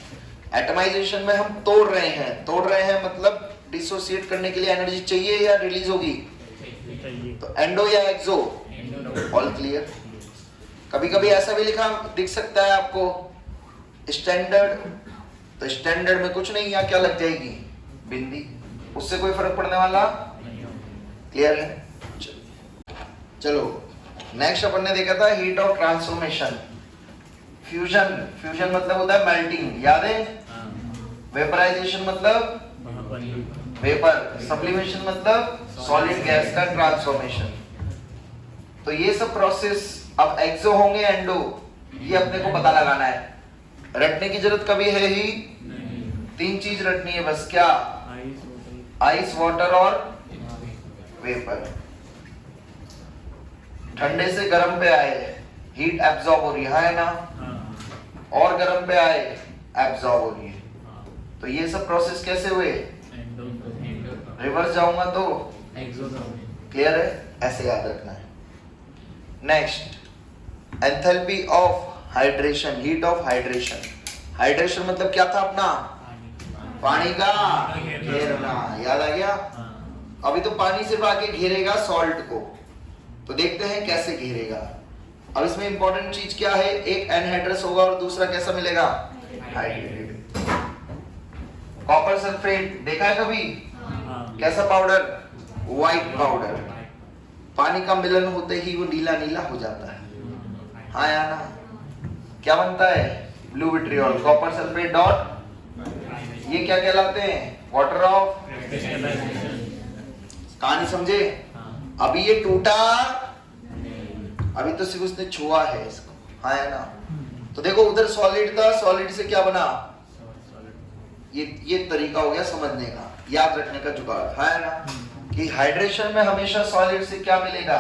S1: एटमाइजेशन में हम तोड़ रहे हैं मतलब डिसोसिएट करने के लिए एनर्जी चाहिए या रिलीज होगी?
S2: चाहिए।
S1: तो एंडो या एक्सो? All clear? कभी कभी ऐसा भी लिखा दिख सकता है आपको स्टैंडर्ड, तो स्टैंडर्ड में कुछ नहीं, यहाँ क्या लग जाएगी? बिंदी, उससे कोई फर्क पड़ने वाला? क्लियर है? चलो नेक्स्ट अपन ने देखा था heat of transformation. Fusion, fusion मतलब होता है मेल्टिंग, याद है? वेपराइजेशन मतलब वेपर, सब्लिमेशन मतलब सॉलिड गैस का ट्रांसफॉर्मेशन। तो ये सब प्रोसेस अब एक्सो होंगे एंडो, ये अपने को पता लगाना है। रटने की जरूरत कभी है ही? तीन चीज रटनी है बस, क्या? आइस, वाटर और वेपर। ठंडे से गर्म पे आए, हीट एब्जॉर्ब हो रही है ना, और गर्म पे आए एब्जॉर्ब हो रही है। तो ये सब प्रोसेस कैसे हुए? रिवर्स जाऊंगा तो क्लियर है? ऐसे याद रखना है। Next, enthalpy of hydration, heat of hydration. Hydration मतलब क्या था अपना? पानी का घेरना, याद आ गया? अभी तो पानी सिर्फ आके घेरेगा सॉल्ट को, तो देखते हैं कैसे घेरेगा। अब इसमें इंपॉर्टेंट चीज क्या है? एक एनहाइड्रस होगा और दूसरा कैसा मिलेगा? हाइड्रेटेड। कॉपर सल्फेट देखा है कभी? कैसा पाउडर? White powder. पानी का मिलन होते ही वो नीला नीला हो जाता है, हाँ या ना? क्या बनता है? Blue vitriol. Copper sulphate dot, ये क्या कहलाते हैं? वाटर ऑफ, कहानी समझे? अभी ये टूटा, अभी तो सिर्फ उसने छुआ है इसको, हाँ या ना? तो देखो उधर सॉलिड था, सॉलिड से क्या बना? ये तरीका हो गया समझने का, याद रखने का जुगाड़, हाँ या ना? कि हाइड्रेशन में हमेशा सॉलिड से क्या मिलेगा?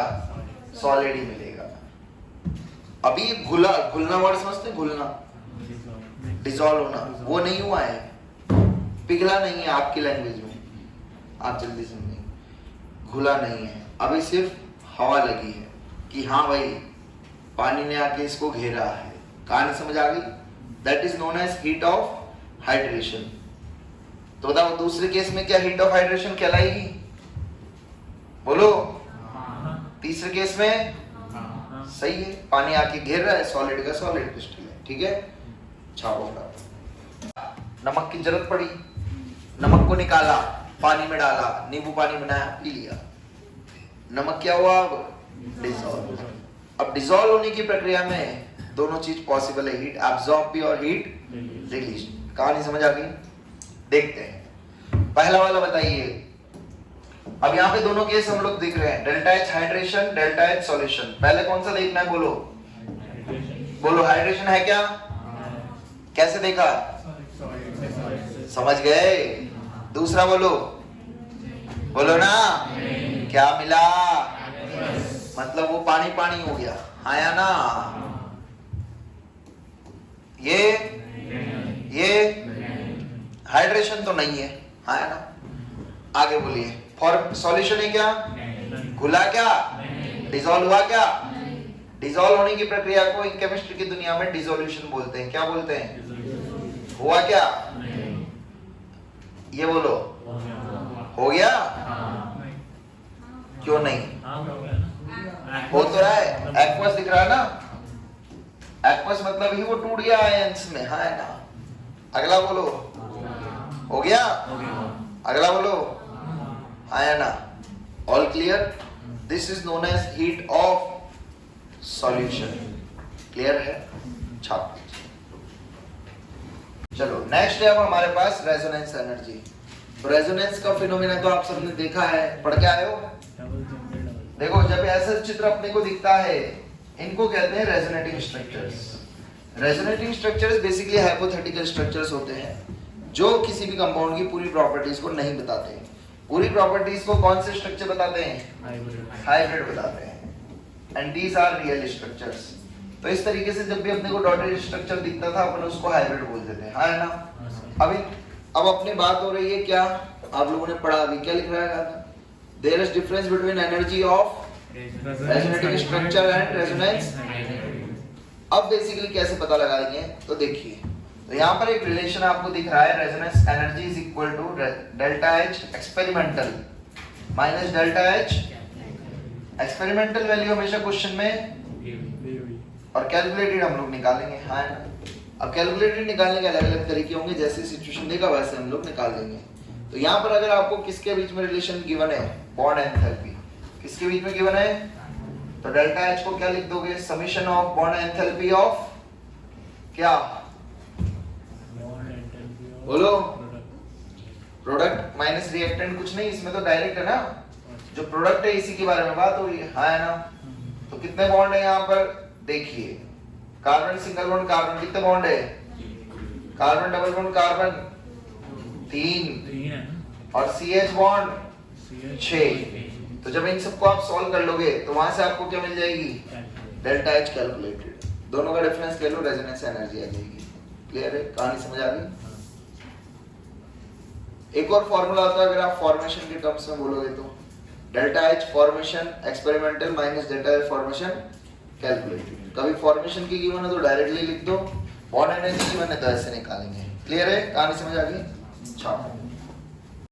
S1: सॉलिड ही मिलेगा। अभी घुला, घुलना वर्ड समझते हैं? घुलना, डिसॉल्व होना, वो नहीं हुआ है, पिघला नहीं है आपकी लैंग्वेज में, आप जल्दी समझेंगे। घुला नहीं है, अभी सिर्फ हवा लगी है कि हाँ भाई पानी ने आके इसको घेरा है। कहानी समझ आ गई? That is known as heat of hydration. तो बताओ दूसरे केस में क्या हीट ऑफ हाइड्रेशन कहलाएगी? बोलो। तीसरे केस में सही है, पानी आके घेर रहा है, सॉलिड का सॉलिड क्रिस्टल है, ठीक है? छापो फटाफट। नमक की जरूरत पड़ी, नमक को निकाला, पानी में डाला, नींबू पानी बनाया, पी लिया। नमक क्या हुआ? अब डिसॉल्व। अब डिसॉल्व होने की प्रक्रिया में दोनों चीज पॉसिबल है, हीट एब्जॉर्ब भी और हीट रिलीज। कहानी समझ आ गई? देखते हैं पहला वाला, बताइए। अब यहाँ पे दोनों केस हम लोग दिख रहे हैं, delta H hydration, delta H solution. पहले कौन सा देखना है? बोलो बोलो, हाइड्रेशन है क्या? कैसे देखा? समझ गए? दूसरा बोलो, बोलो ना, क्या मिला? मतलब वो पानी पानी हो गया, हाँ या ना? ये हाइड्रेशन तो नहीं है, हाँ या ना? आगे बोलिए। फॉर सॉल्यूशन है क्या? घुला क्या? डिसॉल्व हुआ क्या? डिसॉल्व होने की प्रक्रिया को केमिस्ट्री की दुनिया में डिसोल्यूशन बोलते हैं। क्या बोलते हैं? हुआ क्या? ये बोलो, हो गया? क्यों नहीं? हो तो रहा है, एक्वस दिख रहा है ना? एक्वस मतलब ही वो टूट गया आयंस में, हाँ है ना? अगला बोलो, हो गया? अगला बोलो, हाँ है ना? All clear? This is known as heat of solution. Clear है? छाप। चलो नेक्स्ट है अब हमारे पास रेजोनेंस एनर्जी। तो रेजोनेंस का फिनोमेना तो आप सबने देखा है, पढ़ के आए हो? देखो जब ऐसा चित्र अपने को दिखता है, इनको कहते हैं resonating structures. Resonating structures basically hypothetical structures होते हैं जो किसी भी कंपाउंड की पूरी प्रॉपर्टीज को नहीं बताते। पूरी प्रॉपर्टीज को कौन से स्ट्रक्चर बताते हैं? हाइब्रिड बताते हैं। And these are real structures. तो इस तरीके से जब भी अपने को डॉटेड स्ट्रक्चर दिखता था अपन उसको हाइब्रिड बोलते थे, हाँ है ना? अब अपने बात हो रही है क्या, आप लोगों ने पढ़ा अभी, क्या लिख रहा है? There is difference between energy of resonating structure and resonance अब बेसिकली कैसे पता लगाएंगे, तो देखिए, तो यहाँ पर एक रिलेशन आपको दिख रहा है, resonance energy is equal to delta H experimental minus delta H experimental value हमेशा क्वेश्चन में और कैलकुलेटेड हम लोग निकालेंगे। हाँ है ना। अब कैलकुलेटेड निकालने के अलग अलग तरीके होंगे, जैसे सिचुएशन देगा वैसे हम लोग निकाल लेंगे। तो यहाँ पर अगर आपको किसके बीच में रिलेशन गिवन है, बॉन्ड एंथैल्पी किसके बीच में गिवन है, तो डेल्टा एच को क्या लिख दोगे, summation of bond enthalpy of क्या, बोलो, प्रोडक्ट माइनस रिएक्टेंट, कुछ नहीं इसमें तो डायरेक्ट है ना, जो प्रोडक्ट है इसी के बारे में बात हो रही है। हाँ है ना। तो कितने बॉन्ड है यहाँ पर, देखिए, कार्बन सिंगल बॉन्ड कार्बन कितने बॉन्ड है, कार्बन डबल बॉन्ड कार्बन 3 और CH बॉन्ड 6। तो जब इन सबको आप सॉल्व कर लोगे तो वहां से आपको क्या मिल जाएगी, डेल्टा एच कैलकुलेटेड, दोनों का डिफरेंस ले लो, रेजोनेंस एनर्जी आ जाएगी। क्लियर है, कहानी समझ आ गई। एक और फॉर्मूला होता है अगर आप फॉर्मेशन के टर्म्स में बोलोगे तो, delta H formation experimental minus delta H formation calculated. कभी फॉर्मेशन की गिवन है तो डायरेक्टली लिख दो, बॉन्ड एनर्जी गिवन है तो ऐसे निकालेंगे। क्लियर है, कहानी समझ आ गई। अच्छा